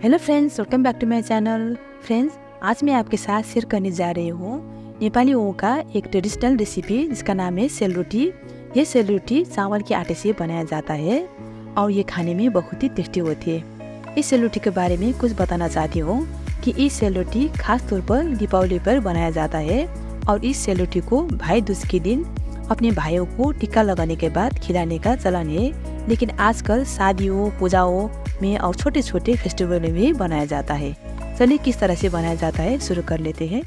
Hello friends, welcome back to my channel. Friends, आज मैं आपके साथ शेयर करने जा रही हूँ नेपालीओं का एक ट्रेडिशनल रेसिपी जिसका नाम है सेलरोटी। ये सेलरोटी चावल के आटे से बनाया जाता है और ये खाने में बहुत ही टेस्टी होती है। इस सेलरोटी के बारे में कुछ बताना चाहती हूँ कि इस सेलरोटी खास तौर पर दीपावली पर बनाया जाता है और इस सेलरोटी को भाई दूज के दिन अपने भाइयों को टीका लगाने के बाद खिलाने का चलन है। लेकिन आजकल शादियों, पूजाओं में और छोटे छोटे फेस्टिवल में भी बनाया जाता है। चलिए किस तरह से बनाया जाता है शुरू कर लेते हैं।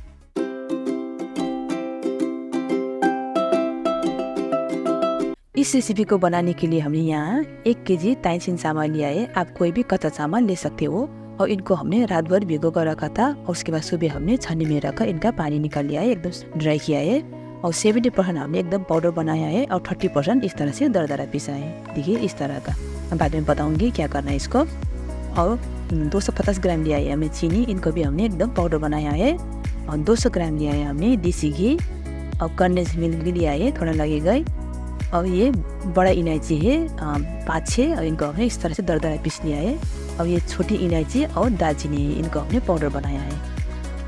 इस रेसिपी को बनाने के लिए हमने यहाँ 1 केजी ताइचिन चावल लिया है। आप कोई भी कच्चा चावल ले सकते हो और इनको हमने रात भर भिगो कर रखा था और उसके बाद सुबह हमने छन्नी में रखकर इनका पानी निकाल लिया है, एकदम ड्राई किया है और 70% हमने एकदम पाउडर बनाया है और 30% इस तरह से दरदरा पिसा है। देखिए इस तरह का। बाद में बताऊंगी क्या करना है इसको। और 250 ग्राम लिया है हमने चीनी, इनको भी हमने एकदम पाउडर बनाया है। और 200 ग्राम लिया है हमने देसी घी और कंडेंस मिल्क भी लिया है, थोड़ा लगेगा। और ये बड़ा इलायची है 5-6 और इनको हमने इस तरह से दरदरा पीस लिया है। और ये छोटी इलायची और दालचीनी है, इनको हमने पाउडर बनाया है।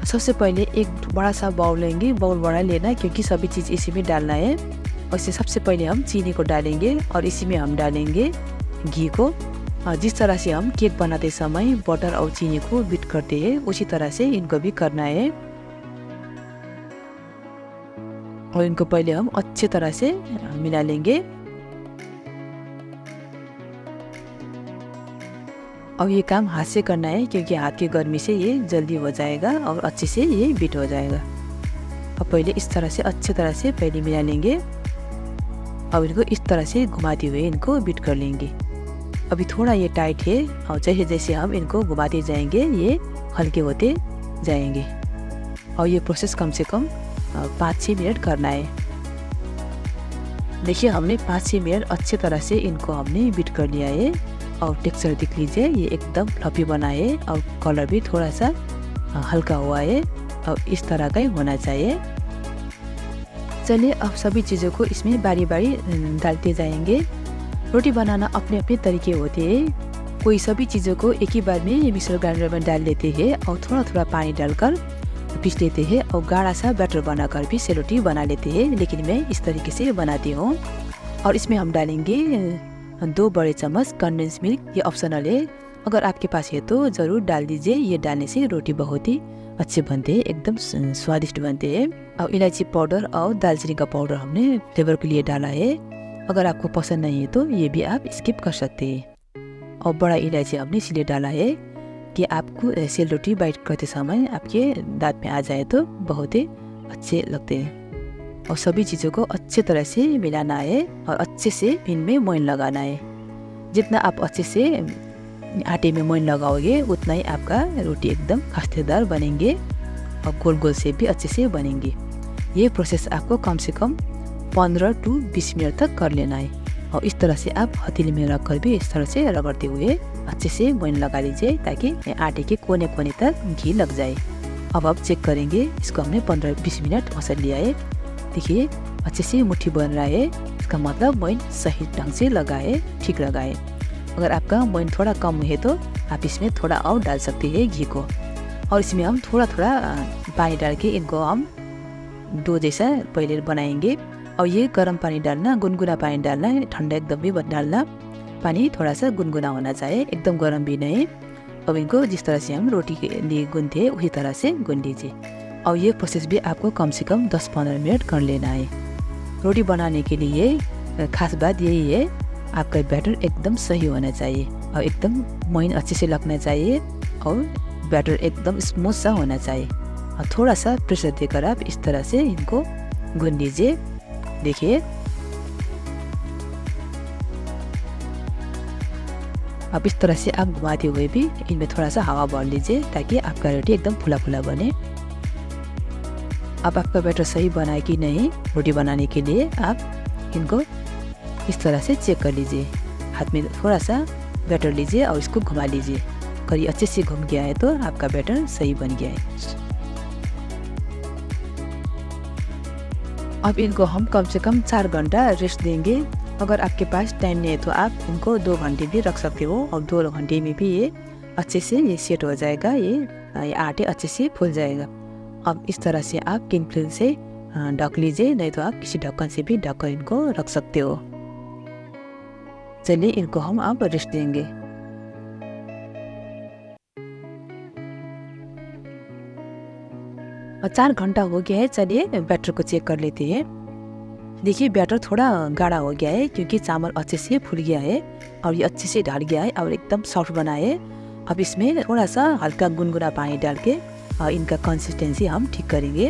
सबसे पहले एक बड़ा सा बाउल लेंगे, बाउल बड़ा लेना है क्योंकि सभी चीज़ इसी में डालना है। और इससे सबसे पहले हम चीनी को डालेंगे और इसी में हम डालेंगे घी को। और जिस तरह से हम केक बनाते समय बटर और चीनी को बीट करते हैं उसी तरह से इनको भी करना है। और इनको पहले हम अच्छे तरह से मिला लेंगे। और ये काम हाथ से करना है क्योंकि हाथ की गर्मी से ये जल्दी हो जाएगा और अच्छे से ये बीट हो जाएगा। और पहले इस तरह से अच्छे तरह से पहले मिला लेंगे और इनको इस तरह से घुमाते हुए इनको बीट कर लेंगे। अभी थोड़ा ये टाइट है और जैसे जैसे हम इनको घुमाते जाएंगे ये हल्के होते जाएंगे। और ये प्रोसेस कम से कम 5-6 मिनट करना है। देखिए हमने 5-6 मिनट अच्छे तरह से इनको हमने बीट कर लिया है। और टेक्सचर देख लीजिए, ये एकदम फ्लफी बना है और कलर भी थोड़ा सा हल्का हुआ है और इस तरह का ही होना चाहिए। चलिए अब सभी चीज़ों को इसमें बारी बारी डालते जाएंगे। रोटी बनाना अपने अपने तरीके होते हैं। कोई सभी चीज़ों को एक ही बार में मिक्सर ग्राइंडर में डाल लेते हैं और थोड़ा थोड़ा पानी डालकर पीस लेते हैं और गाढ़ा सा बैटर बनाकर भी सेलरोटी बना लेते हैं। लेकिन मैं इस तरीके से बनाती हूँ। और इसमें हम डालेंगे 2 बड़े चम्मच कंडेंस मिल्क। ये ऑप्शनल है, अगर आपके पास है तो ज़रूर डाल दीजिए। ये डालने से रोटी बहुत ही अच्छे बनते हैं, एकदम स्वादिष्ट बनते हैं। और इलायची पाउडर और दालचीनी का पाउडर हमने फ्लेवर के लिए डाला है। अगर आपको पसंद नहीं है तो ये भी आप स्किप कर सकते हैं। और बड़ा इलायची हमने इसलिए डाला है कि आपको सेलरोटी बाइट करते समय आपके दांत में आ जाए तो बहुत ही अच्छे लगते हैं। और सभी चीज़ों को अच्छे तरह से मिलाना है और अच्छे से इनमें मोइन लगाना है। जितना आप अच्छे से आटे में मोइन लगाओगे उतना ही आपका रोटी एकदम खास्तेदार बनेंगे और गोल गोल से भी अच्छे से बनेंगे। ये प्रोसेस आपको कम से कम 15 to 20 मिनट तक कर लेना है। और इस तरह से आप हथेली में रख कर भी इस तरह से रगड़ते हुए अच्छे से मोइन लगा लीजिए ताकि आटे के कोने कोने तक घी लग जाए। अब आप चेक करेंगे, इसको हमने 15-20 मिनट मसल लिया है। देखिए अच्छे से मुट्ठी बन रहा है, इसका मतलब मोइन सही ढंग से लगा है, ठीक लगा है। अगर आपका मोइन थोड़ा कम है तो आप इसमें थोड़ा और डाल सकते हैं घी को। और इसमें हम थोड़ा थोड़ा पानी डाल के इनको हम डो जैसा पहले बनाएंगे। और ये गर्म पानी डालना, गुनगुना पानी डालना है, ठंडा एकदम भी मत डालना। पानी थोड़ा सा गुनगुना होना चाहिए, एकदम गर्म भी नहीं। अब इनको जिस तरह से हम रोटी के लिए गूंथते हैं उसी तरह से गूंथ लीजिए। और ये प्रोसेस भी आपको कम से कम 10-15 मिनट कर लेना है। रोटी बनाने के लिए खास बात यही है, आपका बैटर एकदम सही होना चाहिए और एकदम मोइन अच्छे से लगना चाहिए और बैटर एकदम स्मूथ सा होना चाहिए। और थोड़ा सा प्रेशर देकर आप इस तरह से इनको गूंथ लीजिए। देखिए अब इस तरह से आप घुमाते हुए भी इनमें थोड़ा सा हवा भर लीजिए ताकि आपका रोटी एकदम फुला फुला बने। अब आपका बैटर सही बना है कि नहीं, रोटी बनाने के लिए आप इनको इस तरह से चेक कर लीजिए। हाथ में थोड़ा सा बैटर लीजिए और इसको घुमा लीजिए। कहीं अच्छे से घूम गया है तो आपका बैटर सही बन गया है। अब इनको हम कम से कम 4 घंटा रेस्ट देंगे। अगर आपके पास टाइम नहीं है तो आप इनको 2 घंटे भी रख सकते हो और 2 घंटे में भी ये अच्छे से ये सेट हो जाएगा, ये आटे अच्छे से फूल जाएगा। अब इस तरह से आप किंग फिल्म से ढक लीजिए, नहीं तो आप किसी ढक्कन से भी ढककर इनको रख सकते हो। चलिए इनको हम अब रेस्ट देंगे। और 4 घंटा हो गया है, चलिए बैटर को चेक कर लेते हैं। देखिए बैटर थोड़ा गाढ़ा हो गया है क्योंकि चावल अच्छे से फूल गया है और ये अच्छे से ढल गया है और एकदम सॉफ्ट बना है। अब इसमें थोड़ा सा हल्का गुनगुना पानी डाल के इनका कंसिस्टेंसी हम ठीक करेंगे।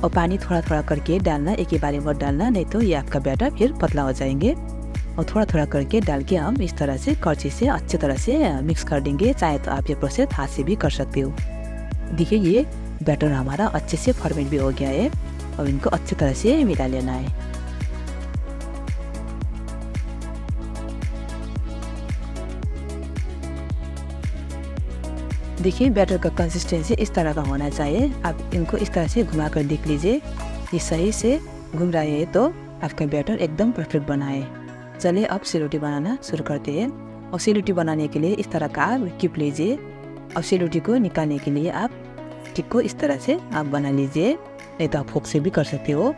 और पानी थोड़ा थोड़ा करके डालना, एक ही बार में डालना, नहीं तो ये आपका बैटर फिर पतला हो जाएंगे। और थोड़ा थोड़ा करके डाल के हम इस तरह से करछी से अच्छी तरह से मिक्स कर देंगे। चाहे तो आप ये प्रोसेस हाथ से भी कर सकते हो। देखिए ये बैटर हमारा अच्छे से फर्मेंट भी हो गया है। अब इनको अच्छी तरह से मिला लेना है। देखिए बैटर का कंसिस्टेंसी इस तरह का होना चाहिए। आप इनको इस तरह से घुमा कर देख लीजिए, ये सही से घूम रहा है तो आपका बैटर एकदम परफेक्ट बना है। चलिए अब सिरोटी बनाना शुरू करते हैं। और सिरोटी बनाने के लिए इस तरह का आप टिप लीजिए। और सिरोटी को निकालने के लिए आप टिप को इस तरह से आप बना लीजिए, नहीं तो आप फोक से भी कर सकते हो,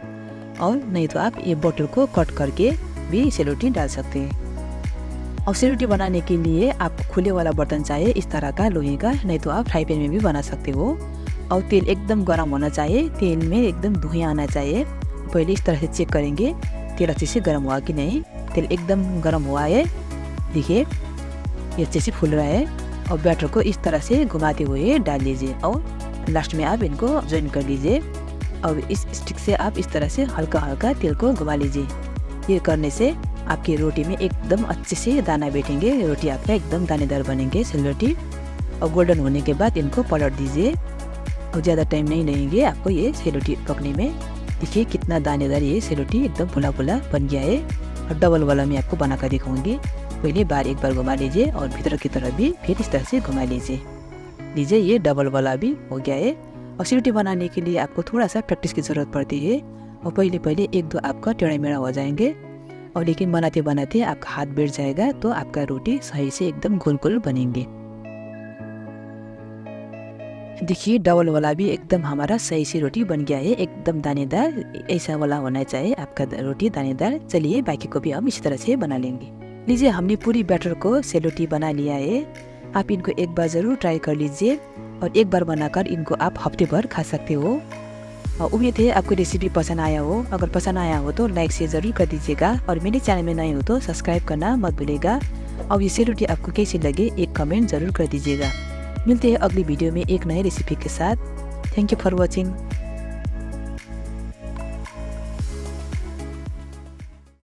और नहीं तो आप ये बोतल को कट करके भी सिरोटी डाल सकते हैं। और सिरोटी बनाने के लिए आप खुले वाला बर्तन चाहिए, इस तरह का लोहे का, नहीं तो आप फ्राई पैन में भी बना सकते हो। और तेल एकदम गर्म होना चाहिए, तेल में एकदम धुआं आना चाहिए। पहले इस तरह से चेक करेंगे तेल अच्छे से गर्म हुआ कि नहीं। तेल एकदम गर्म हुआ है, देखिए ये अच्छे से फूल रहा है। और बैटर को इस तरह से घुमाते हुए डाल लीजिए और लास्ट में आप इनको ज्वाइन कर लीजिए। और इस स्टिक से आप इस तरह से हल्का हल्का तेल को घुमा लीजिए। ये करने से आपकी रोटी में एकदम अच्छे से दाना बैठेंगे, रोटी आपका एकदम दानेदार बनेंगे सेल रोटी। और गोल्डन होने के बाद इनको पलट दीजिए और ज़्यादा टाइम नहीं लगेंगे आपको ये सेल रोटी पकने में। देखिए कितना दानेदार ये सेल रोटी एकदम फुला फुला बन गया है। और डबल वाला मैं आपको बना कर दिखाऊंगी। पहले एक बार घुमा लीजिए और भीतर की तरफ भी फिर इस तरह से घुमा लीजिए ये डबल वाला भी हो गया है। और सिरोटी बनाने के लिए आपको थोड़ा सा प्रैक्टिस की ज़रूरत पड़ती है। और पहले 1-2 आपका टेढ़ा मेढ़ा हो जाएंगे, और लेकिन बनाते बनाते आपका हाथ बैठ जाएगा तो आपका रोटी सही से एकदम गोल गोल बनेंगे। देखिए डबल वाला भी एकदम हमारा सही से रोटी बन गया है, एकदम दानेदार। ऐसा वाला होना चाहिए आपका रोटी दानेदार। चलिए बाकी को भी हम इसी तरह से बना लेंगे। लीजिए हमने पूरी बैटर को सेल रोटी बना लिया है। आप इनको एक बार ज़रूर ट्राई कर लीजिए, और एक बार बनाकर इनको आप हफ्ते भर खा सकते हो। और उम्मीद है आपको रेसिपी पसंद आया हो। अगर पसंद आया हो तो लाइक शेयर ज़रूर कर दीजिएगा, और मेरे चैनल में नए हो तो सब्सक्राइब करना मत भूलिएगा। और ये सेल रोटी आपको कैसी लगे एक कमेंट ज़रूर कर दीजिएगा। मिलते हैं अगली वीडियो में एक नए रेसिपी के साथ। Thank you for watching.